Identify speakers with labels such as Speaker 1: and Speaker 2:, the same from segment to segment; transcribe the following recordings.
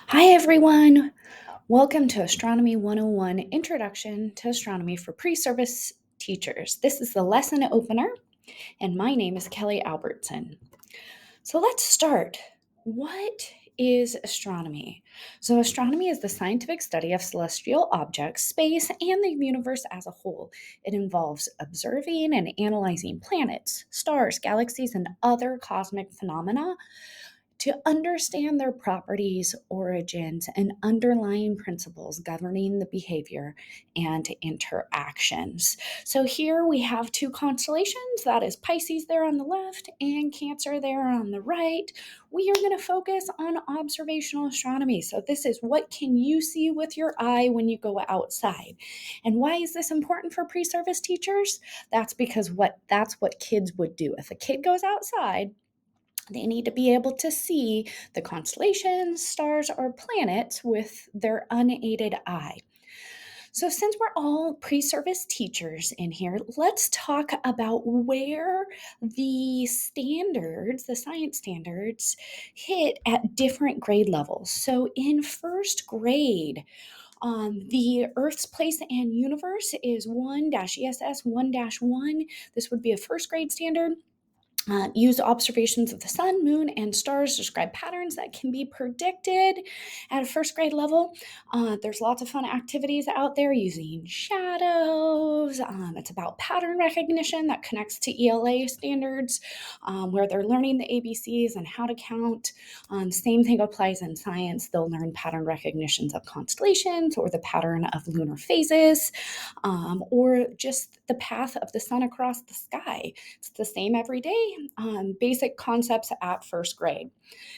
Speaker 1: Hi, everyone. Welcome to Astronomy 101 Introduction to Astronomy for Pre-Service Teachers. This is the lesson opener, and my name is Kelly Albertson. So let's start. What is astronomy? So, astronomy is the scientific study of celestial objects, space, and the universe as a whole. It involves observing and analyzing planets, stars, galaxies, and other cosmic phenomena to understand their properties, origins, and underlying principles governing the behavior and interactions. So here we have two constellations, that is Pisces there on the left and Cancer there on the right. We are going to focus on observational astronomy. So this is what can you see with your eye when you go outside. And why is this important for pre-service teachers? That's because that's what kids would do. If a kid goes outside, they need to be able to see the constellations, stars, or planets with their unaided eye. So, since we're all pre service teachers in here, let's talk about where the standards, the science standards, hit at different grade levels. So, in first grade, the Earth's place and universe is 1 ESS 1 1. This would be a first grade standard. Use observations of the sun, moon, and stars to describe patterns that can be predicted at a first grade level. There's lots of fun activities out there using shadows. It's about pattern recognition that connects to ELA standards, where they're learning the ABCs and how to count. Same thing applies in science. They'll learn pattern recognitions of constellations or the pattern of lunar phases, or just the path of the sun across the sky. It's the same every day. Basic concepts at first grade.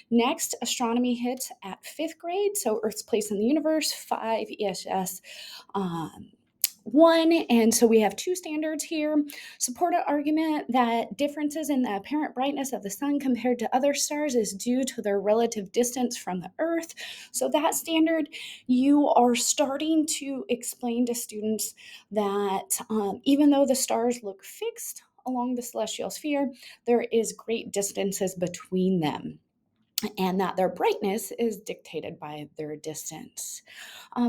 Speaker 1: Next, astronomy hits at fifth grade. So Earth's place in the universe, 5 ESS. 1, and so we have two standards here. Support an argument that differences in the apparent brightness of the sun compared to other stars is due to their relative distance from the Earth. So that standard, you are starting to explain to students that even though the stars look fixed along the celestial sphere, there is great distances between them, and that their brightness is dictated by their distance.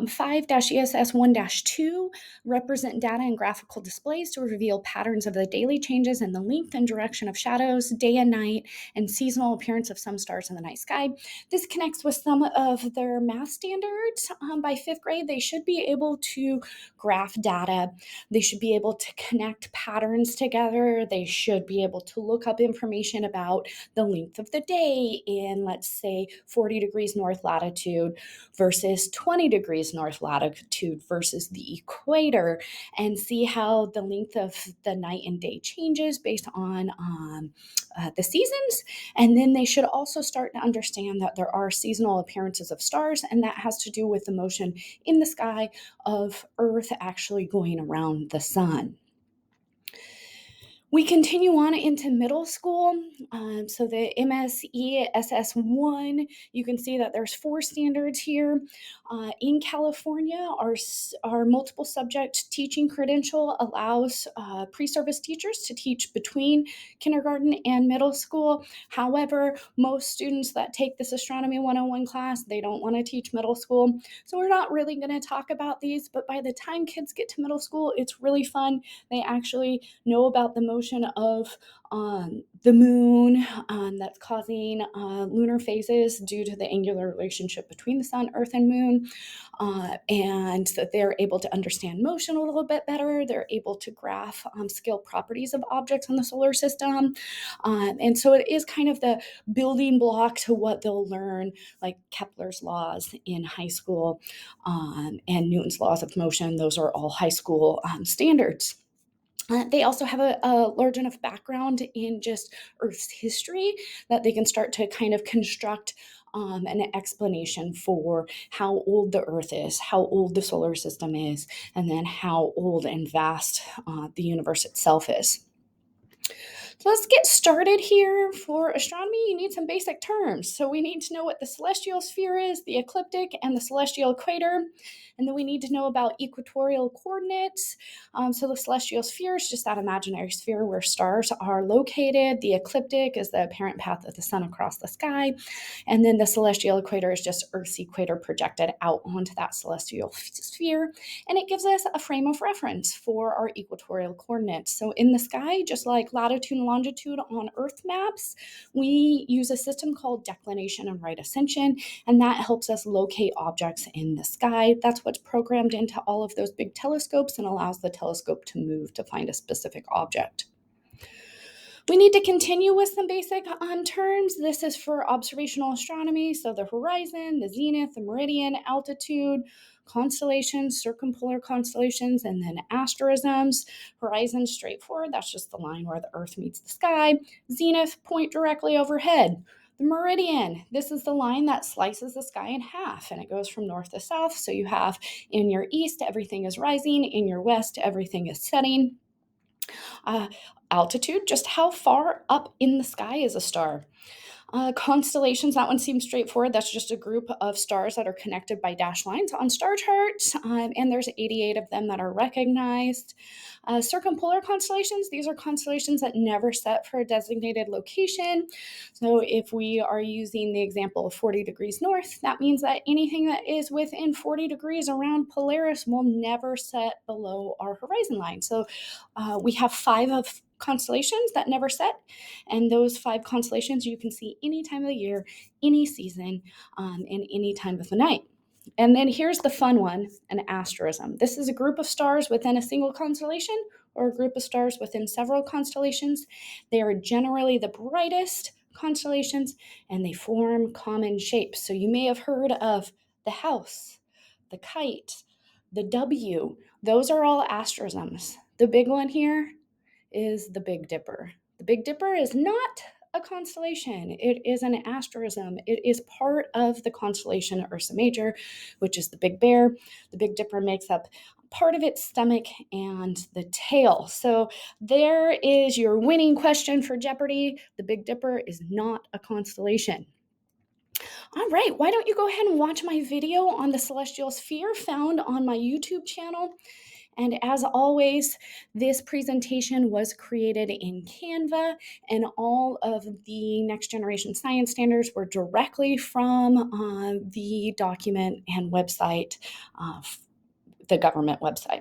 Speaker 1: 5 ESS 1 2 represent data and graphical displays to reveal patterns of the daily changes in the length and direction of shadows, day and night, and seasonal appearance of some stars in the night sky. This connects with some of their math standards. By fifth grade, they should be able to graph data. They should be able to connect patterns together. They should be able to look up information about the length of the day in, let's say, 40 degrees north latitude versus 20 degrees north latitude versus the equator, and see how the length of the night and day changes based on the seasons. And then they should also start to understand that there are seasonal appearances of stars, and that has to do with the motion in the sky of Earth actually going around the sun. We continue on into middle school. So the MSE SS1, you can see that there's 4 standards here. In California, our multiple subject teaching credential allows pre-service teachers to teach between kindergarten and middle school. However, most students that take this Astronomy 101 class, they don't want to teach middle school. So we're not really going to talk about these, but by the time kids get to middle school, it's really fun. They actually know about the motion of the moon that's causing lunar phases due to the angular relationship between the sun, earth, and moon, and that they're able to understand motion a little bit better. They're able to graph scale properties of objects in the solar system, and so it is kind of the building block to what they'll learn, like Kepler's laws in high school, and Newton's laws of motion. Those are all high school standards. They also have a large enough background in just Earth's history that they can start to kind of construct an explanation for how old the Earth is, how old the solar system is, and then how old and vast the universe itself is. So let's get started here. For astronomy, you need some basic terms. So we need to know what the celestial sphere is, the ecliptic, and the celestial equator. And then we need to know about equatorial coordinates. So the celestial sphere is just that imaginary sphere where stars are located. The ecliptic is the apparent path of the sun across the sky. And then the celestial equator is just Earth's equator projected out onto that celestial sphere. And it gives us a frame of reference for our equatorial coordinates. So in the sky, just like latitude and longitude on Earth maps, we use a system called declination and right ascension, and that helps us locate objects in the sky. That's what's programmed into all of those big telescopes and allows the telescope to move to find a specific object. We need to continue with some basic terms. This is for observational astronomy. So the horizon, the zenith, the meridian, altitude, constellations, circumpolar constellations, and then asterisms. Horizon, straightforward. That's just the line where the Earth meets the sky. Zenith, point directly overhead. The meridian, this is the line that slices the sky in half, and it goes from north to south. So you have in your east, everything is rising. In your west, everything is setting. Altitude, just how far up in the sky is a star. Constellations, that one seems straightforward. That's just a group of stars that are connected by dashed lines on star charts, and there's 88 of them that are recognized. Circumpolar constellations, these are constellations that never set for a designated location. So if we are using the example of 40 degrees north, that means that anything that is within 40 degrees around Polaris will never set below our horizon line. So we have 5 of constellations that never set, and those 5 constellations you can see any time of the year, any season, and any time of the night. And then here's the fun one, an asterism. This is a group of stars within a single constellation or a group of stars within several constellations. They are generally the brightest constellations, and they form common shapes. So you may have heard of the house, the kite, the W. Those are all asterisms. The big one here is the Big Dipper. The Big Dipper is not a constellation. It is an asterism. It is part of the constellation Ursa Major, which is the Big Bear. The Big Dipper makes up part of its stomach and the tail. So there is your winning question for Jeopardy. The Big Dipper is not a constellation. All right, why don't you go ahead and watch my video on the celestial sphere found on my YouTube channel. And as always, this presentation was created in Canva, and all of the Next Generation Science standards were directly from the document and website, the government website.